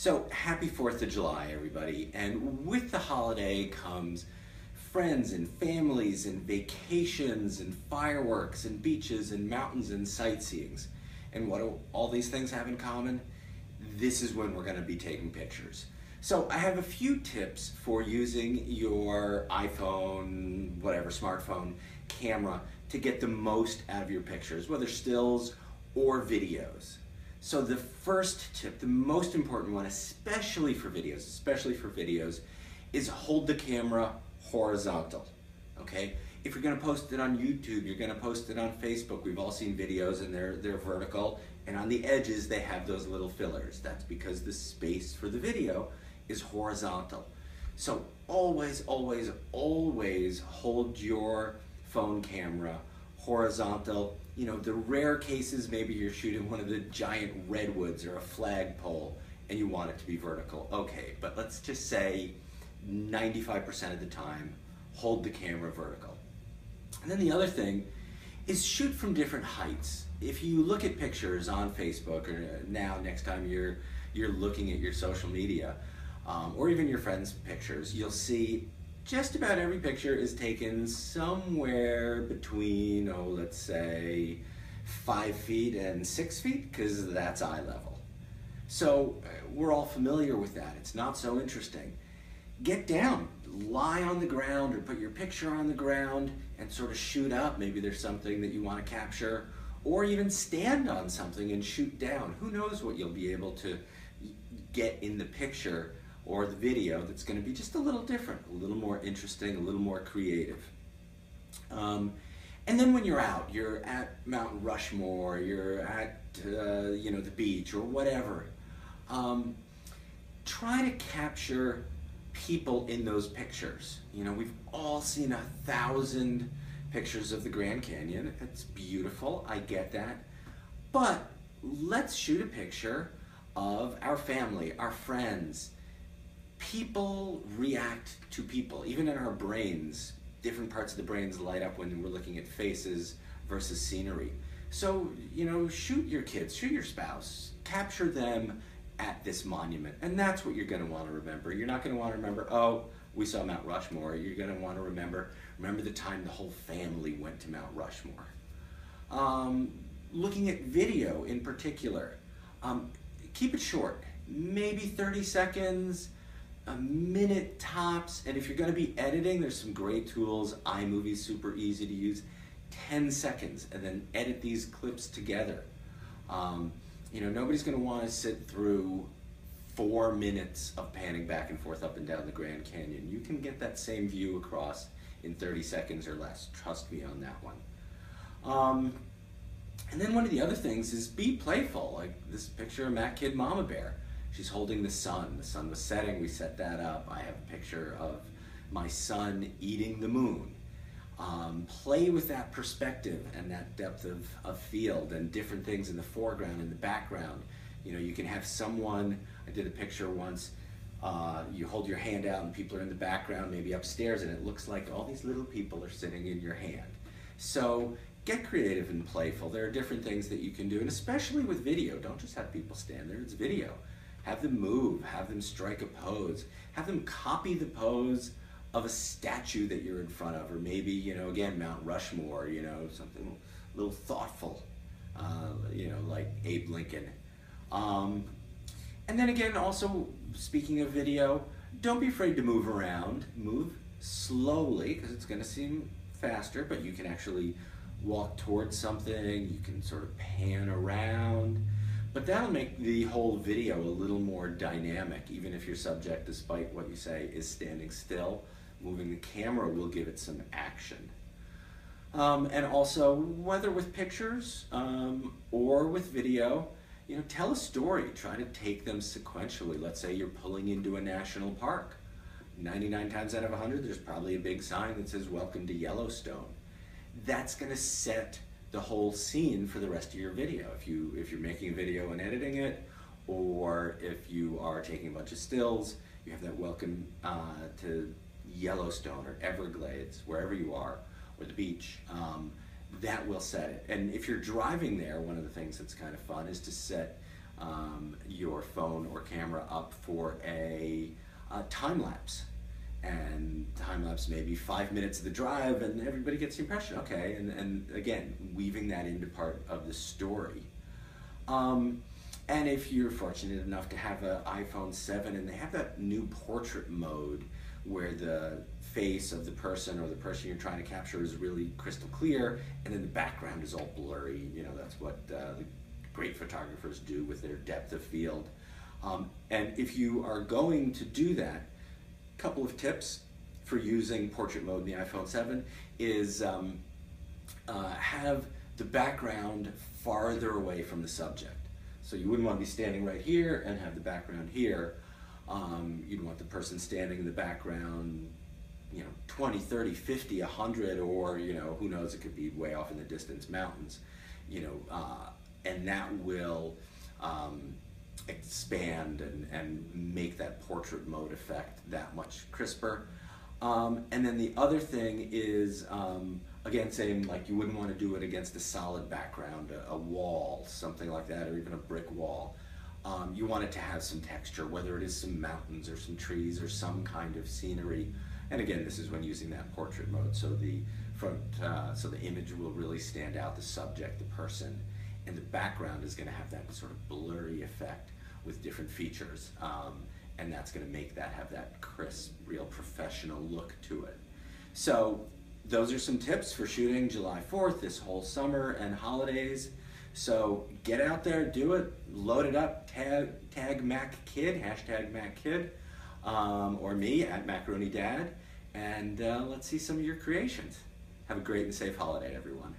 So happy 4th of July, everybody. And with the holiday comes friends and families and vacations and fireworks and beaches and mountains and sightseeings. And what do all these things have in common? This is when we're going to be taking pictures. So I have a few tips for using your iPhone, whatever, smartphone camera to get the most out of your pictures, whether stills or videos. So the first tip, the most important one, especially for videos, is hold the camera horizontal, okay? If you're gonna post it on YouTube, you're gonna post it on Facebook, we've all seen videos and they're vertical, and on the edges they have those little fillers. That's because the space for the video is horizontal. So always, always, always hold your phone camera horizontal. You know, the rare cases, maybe you're shooting one of the giant redwoods or a flagpole and you want it to be vertical. Okay, but let's just say 95% of the time, hold the camera vertical. And then the other thing is shoot from different heights. If you look at pictures on Facebook, or now next time you're looking at your social media, or even your friends' pictures, you'll see just about every picture is taken somewhere between, let's say 5 feet and 6 feet, because that's eye level. So we're all familiar with that. It's not so interesting. Get down, lie on the ground, or put your picture on the ground and sort of shoot up. Maybe there's something that you want to capture, or even stand on something and shoot down. Who knows what you'll be able to get in the picture or the video that's going to be just a little different, a little more interesting, a little more creative. And then when you're out, you're at Mount Rushmore, you're at the beach or whatever, try to capture people in those pictures. You know, we've all seen 1,000 pictures of the Grand Canyon. It's beautiful, I get that. But let's shoot a picture of our family, our friends. People react to people, even in our brains. Different parts of the brains light up when we're looking at faces versus scenery. So, you know, shoot your kids, shoot your spouse, capture them at this monument. And that's what you're gonna wanna remember. You're not gonna wanna remember, oh, we saw Mount Rushmore. You're gonna wanna remember the time the whole family went to Mount Rushmore. Looking at video in particular, keep it short, maybe 30 seconds, a minute tops, and if you're going to be editing, there's some great tools. iMovie's super easy to use. 10 seconds, and then edit these clips together. You know, nobody's going to want to sit through 4 minutes of panning back and forth up and down the Grand Canyon. You can get that same view across in 30 seconds or less. Trust me on that one. And then one of the other things is be playful. Like this picture of Matt Kid Mama Bear. She's holding the sun. The sun was setting, we set that up. I have a picture of my son eating the moon. Play with that perspective and that depth of field and different things in the foreground and the background. You know, you can have someone, I did a picture once, you hold your hand out and people are in the background, maybe upstairs, and it looks like all these little people are sitting in your hand. So get creative and playful. There are different things that you can do, and especially with video, don't just have people stand there, it's video. Have them move, have them strike a pose, have them copy the pose of a statue that you're in front of, or maybe, you know, again, Mount Rushmore, you know, something a little thoughtful, you know, like Abe Lincoln. And then again, also, speaking of video, don't be afraid to move around. Move slowly, because it's going to seem faster, but you can actually walk towards something, you can sort of pan around. But that'll make the whole video a little more dynamic, even if your subject, despite what you say, is standing still. Moving the camera will give it some action. And also, whether with pictures or with video, you know, tell a story. Try to take them sequentially. Let's say you're pulling into a national park. 99 times out of 100, there's probably a big sign that says, "Welcome to Yellowstone." That's going to set the whole scene for the rest of your video. If you're making a video and editing it, or if you are taking a bunch of stills, you have that welcome to Yellowstone or Everglades, wherever you are, or the beach. That will set it. And if you're driving there, one of the things that's kind of fun is to set your phone or camera up for a time lapse. And time lapse maybe 5 minutes of the drive, and everybody gets the impression, okay, and again, weaving that into part of the story. And if you're fortunate enough to have an iPhone 7 and they have that new portrait mode where the face of the person or the person you're trying to capture is really crystal clear, and then the background is all blurry, you know, that's what the great photographers do with their depth of field. And if you are going to do that, a couple of tips for using portrait mode in the iPhone 7 is have the background farther away from the subject. So you wouldn't want to be standing right here and have the background here. You'd want the person standing in the background, you know, 20, 30, 50, 100, or, you know, who knows, it could be way off in the distance, mountains, you know, and that will expand and make that portrait mode effect that much crisper. And then the other thing is, again, saying like you wouldn't want to do it against a solid background, a wall, something like that, or even a brick wall. You want it to have some texture, whether it is some mountains or some trees or some kind of scenery. And again, this is when using that portrait mode, so the front, so the image will really stand out, the subject, the person, and the background is going to have that sort of blurry effect with different features, and that's going to make that have that crisp, real professional look to it. So those are some tips for shooting July 4th, this whole summer and holidays. So get out there, do it, load it up, tag MacKid, hashtag MacKid, or me at Macaroni Dad, and let's see some of your creations. Have a great and safe holiday, everyone.